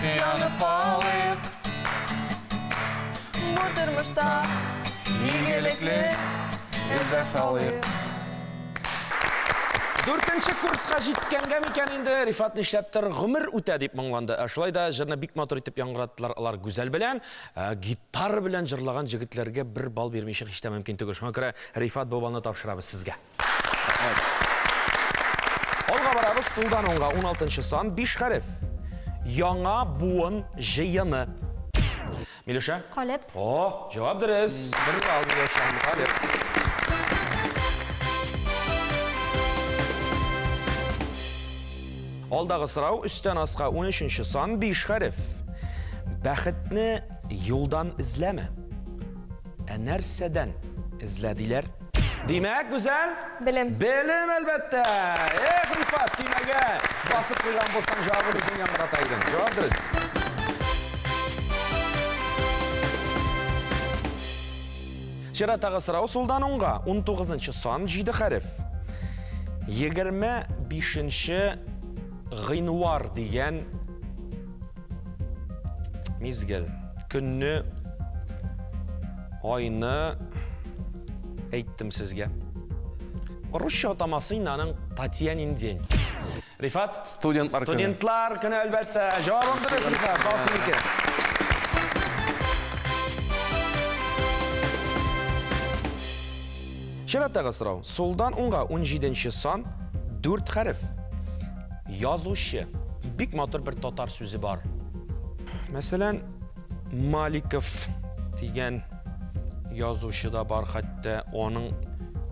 Yanıb qalıq Bu turmuşda igelikli izlə salıq 4-нче курсқа жеткенге мекен енді Рифат нишләптер ғұмыр үтә дип моңланды. Шулай да жырны бик матур итеп яңгыраттылар алар гүзәл белән, гитар белән җырлаган җегетләргә бер бал бирмичә һич тә мөмкин түгел. Шуңа күрә Рифат бу балны тапшырабыз сезгә. Алга барабыз сулдан оңга 16-нчы сан 5 хәреф. Яңа буын җыйыны. Милүша? Қалеп. О, җавап дөрес. Бер бал Милүша, Қалеп. Алдағы сұрау, үстен асқа 13-ші сан 5 хәреф. Бәхетні юлдан ізләме. Нәрседен ізләдилер. Демәк, güzel? Білім. Білім, әлбәттә. Рифат, тимәгә басып қойған болсаң, жауабын өзің яңғыратайдың. Жауап дұрыс. Ширатағы сұрау солдан оңға 19-шы сан 7 хәріф. 25-ші ғинуар деген мезгіл. Күнні, айны әйттім сізге. Русша атамасы инаның Татьянин день. Рифат? Студентлар күні. Студентлар күні әлбәтті. Жауабым дұрыс, Рифат. Балсын екен. Шираттағы сұрау. Солдан оңға 17-ші сан 4 хәріф. Язушы. Бик матур бір татар сөзі бар. Мәселен, Маликов деген язушы да бар, хәтті оның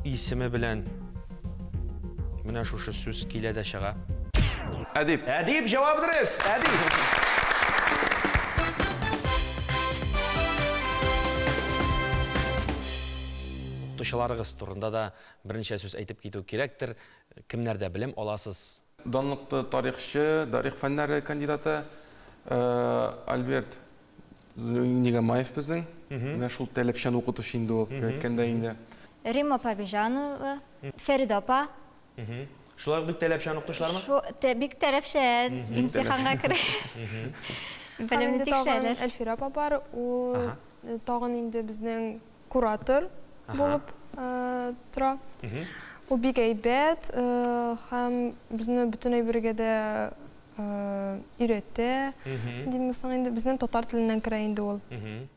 исімі білән менә шушы сүз килә дә чыга. Әдип. Әдип, жауап дұрыс. Әдип. Оқытушыларығыз турында да бірінші сөз айтып кету керектір. Кімнәрдә білім аласыз? Данлықты тарихшы, тарих фәннәре кандидаты Альберт Нигамаев біздің. Мен шул тәлепшән оқытушы инде ул, әйткәндә инде. Римма Побежанова, Ферида апа. Шулай бик тәлепшән оқытушылармы? Бик тәлепшән, имтиханга керә. Белемне тикшерәләр. Әлфира апа бар, ул тагын инде безнең куратор булып тора. Ул бик әйбәт, һәм безне бөтенләй бергә дә өйрәтә. Димәсәң инде безнең татар теленнән керә инде ул.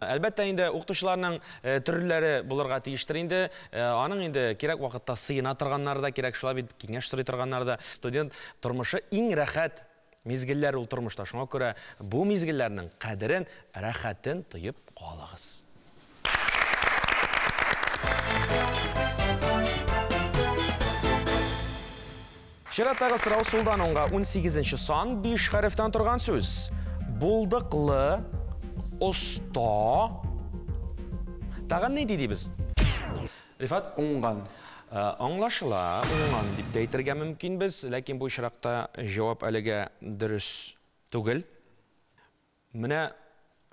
Әлбәттә инде укытучыларның төрләре булырга тиештер инде. Аның инде кирәк вакытта сыена торганнары да кирәк, шулай бит киңәш сорый торганнары да. Студент тормышы иң рәхәт мизгелләр ул тормышта. Шуңа күрә бу мизгелләрнең кадерен, рәхәтен тоеп калыгыз. Шираттағы сұрау солдан оңға 18-ші сан 5 хәрефтен тұрған сөз. Болдықлы, ұста. Тағын не дейді біз? Рифат? Оңған. Аңлашыла, оңған деп дейтірге мүмкін біз, ләкин бұл шырақта жауап әліге дұрыс түгіл. Міне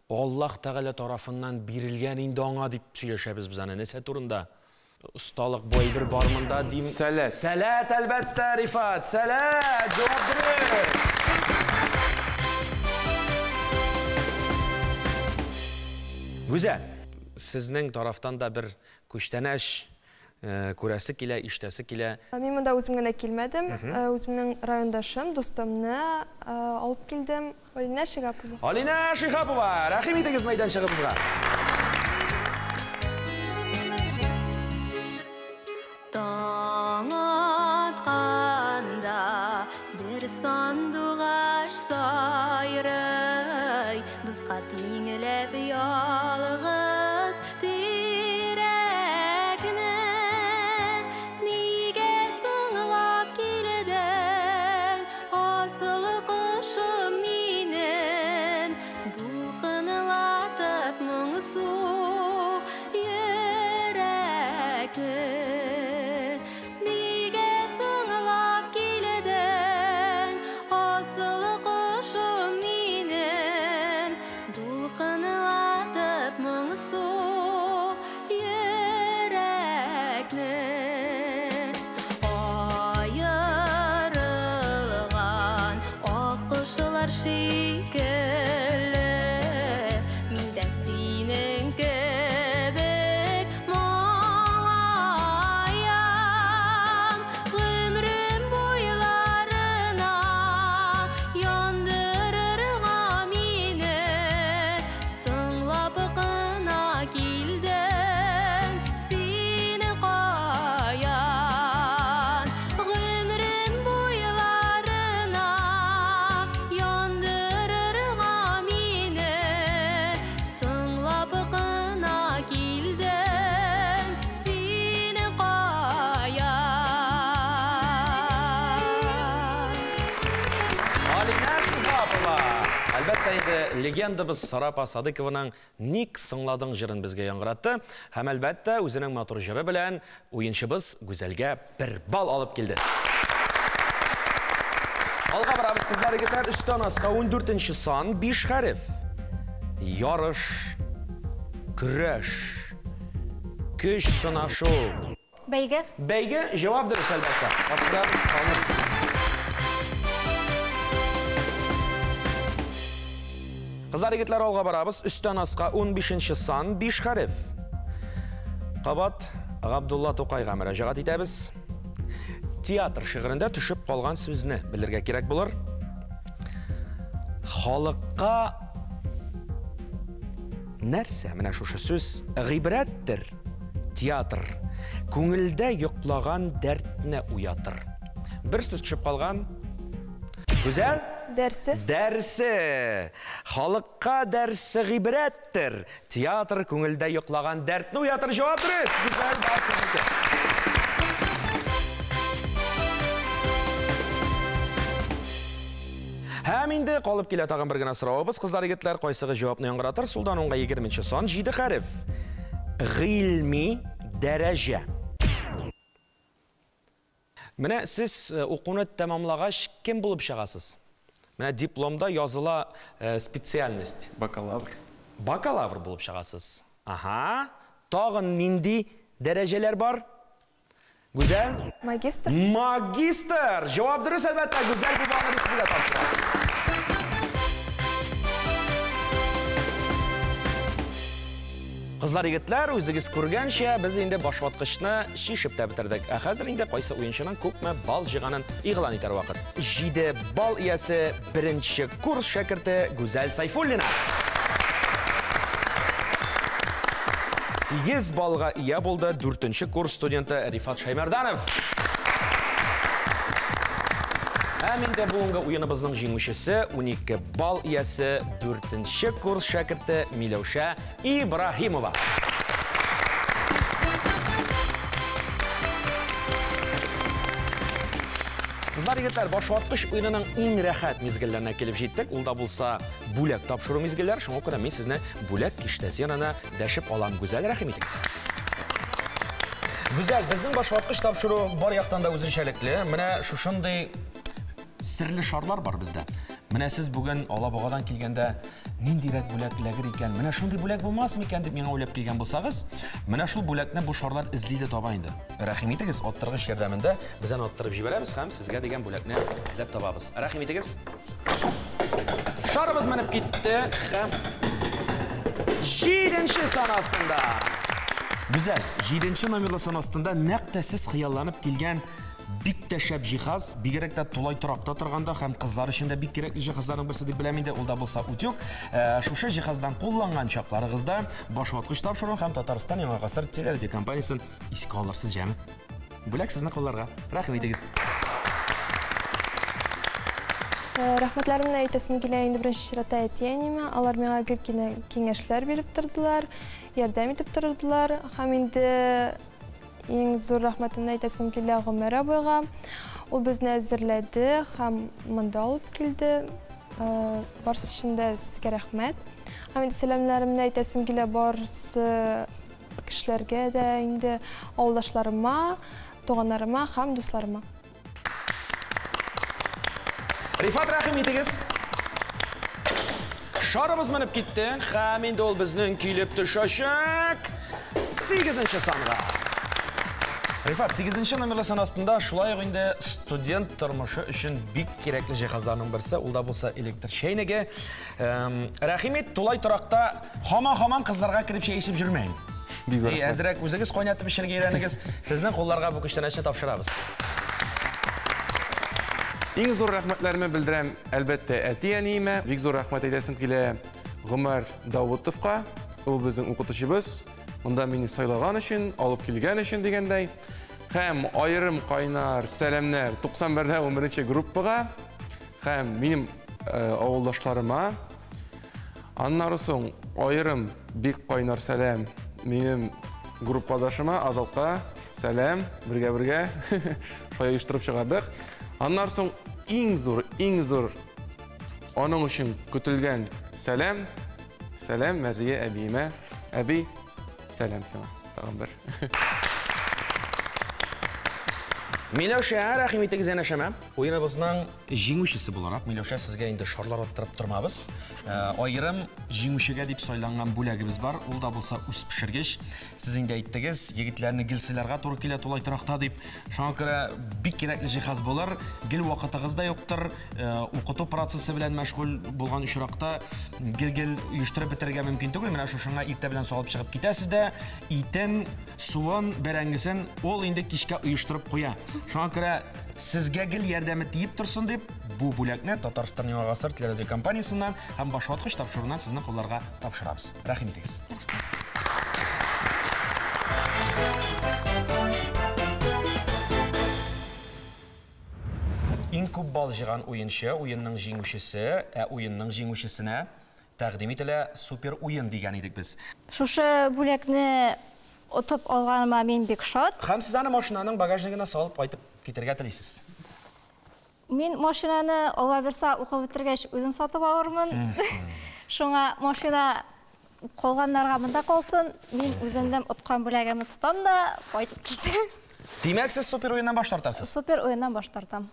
Аллах Тағала тарафынан берілген инде аңа деп сөйлешебіз біз аны нәсе турында. Ustalık boy bir barmında diyeyim. Salat. Salat elbette Rifat. Salat. Cevap dürüst. Güzel. Sizning taraftan da bir köşteneş көрәсе килә, иштәсе килә. Мин монда үзем генә килмәдем. Үземнең райондашым, дустымны алып килдем. Алина Шихапова. Алина Шихапова, рәхим итегез мәйданчыгыбызга. Sandığaş sayrıy, duzqa tinglep yalğız tirekni. Nige soňlap kileden, asıl qışım minin, dulqınlatıp muňsu yürekni. Легендабыз Сарапа Садыкованың «Ник сыңладың» жырын бізге яңғыратты. Һәм әлбәттә үзенең матур жыры белән уенчыбыз Гүзәлгә 1 балл алып келді. Алға барабыз, қыздар егетер, үстен асқа 14-ші сан 5 хәреф. Ярыш, күреш, күш сынашу. Бәйге. Бәйге, жауап дұрыс әлбәтті. Тапшырабыз, қалыңыз. Қыздар егетлер алға барабыз, үстен асқа 15-ші сан 5 хәреф. Қабат Ғабдулла Тоқайға мөрәжәғат етәбіз. Театр шығырында түшіп қалған сөзіне білірге керек болар. Халыққа нәрсе, міне шушы сөз, ғибрәттір. Театр көңілді йоқлаған дәртіне уятыр. Бір сөз түшіп қалған. Güzel? Дәрсе. Дәрсе. Халыққа дәрсі ғибрәттір. Театр көңілді йоқлаған дәртіне уятыр. Жауап дұрыс. Güzel, басыңызды. Һәм инде қалып келе тағын бір генә сұрауыбыз. Қыздар егетлер қойсығы жауапны яңғыратыр. Сулдан оңға 20-ші сан 7 хәреф. Ғилми дәрәжә. Менә сіз оқуны тәмамлағаш кем болып шығасыз? Менә дипломда yazıла специальность. Бакалавр. Бакалавр болып шығасыз. Аха. Тағын нинди дәрәжелер бар? Güzel? Магистр. Магистр! Жауап дұрыс әлбәттә. Güzel bu bağları sizге тапшырабыз. Қыздар егетлер, өзіңіз көргенше, біз енді башватқышны шешіп тә бітірдік. Қазір енді қайсы ойыншынан көпме бал жиғанын иғлан етер вақыт. Жиде бал иясы 1-ші курс шәкірті Güzel Сайфуллина. 8 балға ия болды 4-ші курс студенті Рифат Шаймарданов. Әмінде бұлыңғы ойыныбыздың жеңушісі 12 бал иясы 4-ші курс шәкірті Милеуша Ибрахимова. Қыздар егетлер, башватқыш ойынының ең рәхәт мезгіллеріне келіп жеттік. Олда болса бүләк тапшыру мезгіллер. Шоңа көре мен сізіне бүләк кештәсеніне дәшіп алам. Güzel, рәхим етіңіз. Güzel, біздің башватқыш тапшыру бар яқтан да өзіншәліклі. Менә шушындай сірлі шарлар бар бізді. Менә сіз бүгін Алабуғадан келгенде ниндирәк бүләк ләгір екен. Менә шундай бүләк болмас мекен деп меңа ойлап келген болсағыз, менә шул бүләкне бу шарлар ізлейді таба инде. Рәхим етегіз, оттырғыш ярдәмендә бізден оттырып жіберәбез һәм сезгә дигән бүләкне ізләп табабыз. Рәхим етегіз. Шарыбыз менеп китте һәм 7-ші сан астында. Güzel, 7-ші номерлы сан астында нәқ сіз хыялланып келген бик тә шәп җиһаз, бигрәк тә тулай торакта торганда һәм кызлар өчен дә бик кирәкле җиһазларның берсе дип беләм инде, ул да булса утюг. Шушы җиһаздан кулланган чакларыгызда башватқыч тапшыру һәм Татарстан Яңа гасыр телекомпаниясын искә алырсыз җәме. Бүләк сезне кулларга. Рәхим итегез. Рәхмәтләремне әйтәсем килә инде беренче чиратта әтиәниме. Алар миңа гел киңәшләр биреп тордылар, ярдәм итеп тордылар һәм инде ең зур рәхмәтемне әйтәсем килә Гомәр абыйга. Ул безне әзерләде һәм монда алып килде. Барысы өчен дә сезгә рәхмәт. Һәм инде сәламнәремне әйтәсем килә барысы кешеләргә дә, инде авылдашларыма, туганнарыма һәм дусларыма. Рифат, рәхим итегез. Шарыбыз менеп китте һәм инде ул безнең килеп төшәчәк 8-нче санга. Рифат, 8-нче номерлы сан астында шулай ук инде студент тормышы өчен бик кирәкле җиһазларның берсе, ул да булса электр чәйнеге. Рәхим ит, тулай торакта һаман кызларга кирип чәй эчеп жүрмәң. Әзрәк үзегез кайнатып эчәргә өйрәнегез. Сезнең кулларга бу күчтәнәчне тапшырабыз. Иң зур рәхмәтләремне белдерәм, әлбәттә, әти-әниемә. Бик зур рәхмәт әйтәсем килә Гомәр Давытовка. Ул безнең укытучыбыз. Монда мине сайлаган өчен, алып килгән өчен дигәндәй. Һәм айрым кайнар сәламнәр 91-11 группага. Һәм минем авылдашларыма. Аннары соң айрым бик кайнар сәлам минем группадашыма Азалка. Сәлам, бергә-бергә оештырып чыгардык. Аннары соң иң зур аның өчен көтелгән сәлам. Сәлам Мәрзия әбиемә. Әби, сәлам сиңа. Тагын бер. Миләүшә, рәхим итегез янәшәмә. Уеныбызның җиңүчесе буларак, Миләүшә, сезгә инде шарлар аттырып тормабыз. Айрым җиңүчегә дип сайланган бүләгебез бар. Ул да булса үз пешергеч. Сез инде әйттегез, егетләрне гелселәргә туры килә тулай торакта дип. Шуңа күрә бик кирәкле җиһаз булыр. Гел вакытыгыз да юктыр. Укыту процессы белән мәшгуль булган очракта гел оештырып бетергә мөмкин түгел. Менә шушыңа иртә белән салып чыгып китәсез дә, итен, суын, бәрәңгесен ул инде кичкә оештырып куя. Шуңа күрә сезгә гел ярдәме тиеп торсын дип, бу бүләкне Татарстан Яңа Гасыр телевизия компаниясеннән һәм башваткыч тапшыруыннан сезнең кулларга тапшырабыз. Рәхим итегез. Иң күп бал җыйган уенчы, уенның җиңүчесе, уенның җиңүчесенә тәкъдим ителә супер уен дигән идек без. Шушы бүләкне отып алганыма мин бик шат. Һәм сез аны машинаның багажнигына салып кайтып китәргә телисез. Мин машинаны Алла берсә укып бетергәч үзем сатып алырмын. Шуңа машина калганнарга монда калсын. Мин үземдән откан бүләгемне тотам да кайтып китәм. Димәк, сез супер уеннан баш тартасыз. Супер уеннан баш тартам.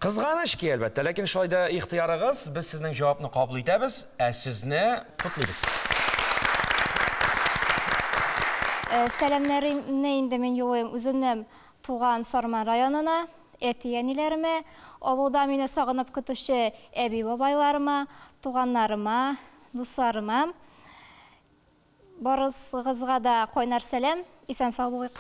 Кызганыч ки, әлбәттә, ләкин шулай да ихтыярыгыз, без сезнең җавапны кабул итәбез, сезне котлыйбыз. Сәламнәремне инде мин юлыйм үземнең туган Сарман районына, әти-әниләремә, авылда мине сагынып көтүче әби-бабайларыма, туганнарыма, дусларыма. Барысыгызга да кайнар сәлам, исән сау булыгыз.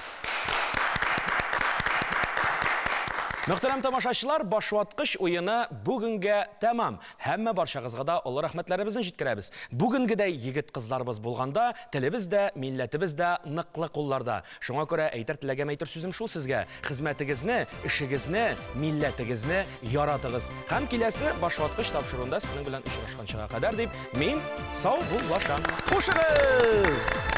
Мөхтәрәм тамашачылар, башваткыч уены бүгенгә тәмам. Һәммә барчагызга да олы рәхмәтләребезне җиткерәбез. Бүгенгедәй егет кызларыбыз булганда, телебез дә, милләтебез дә ныклы кулларда. Шуңа күрә әйтер теләгәм әйтер сүзем шул сезгә. Хезмәтегезне, эшегезне, милләтегезне яратыгыз. Һәм киләсе башваткыч тапшыруында сезнең белән очрашканчыга кадәр дип, мин сау булашам. Хушыгыз!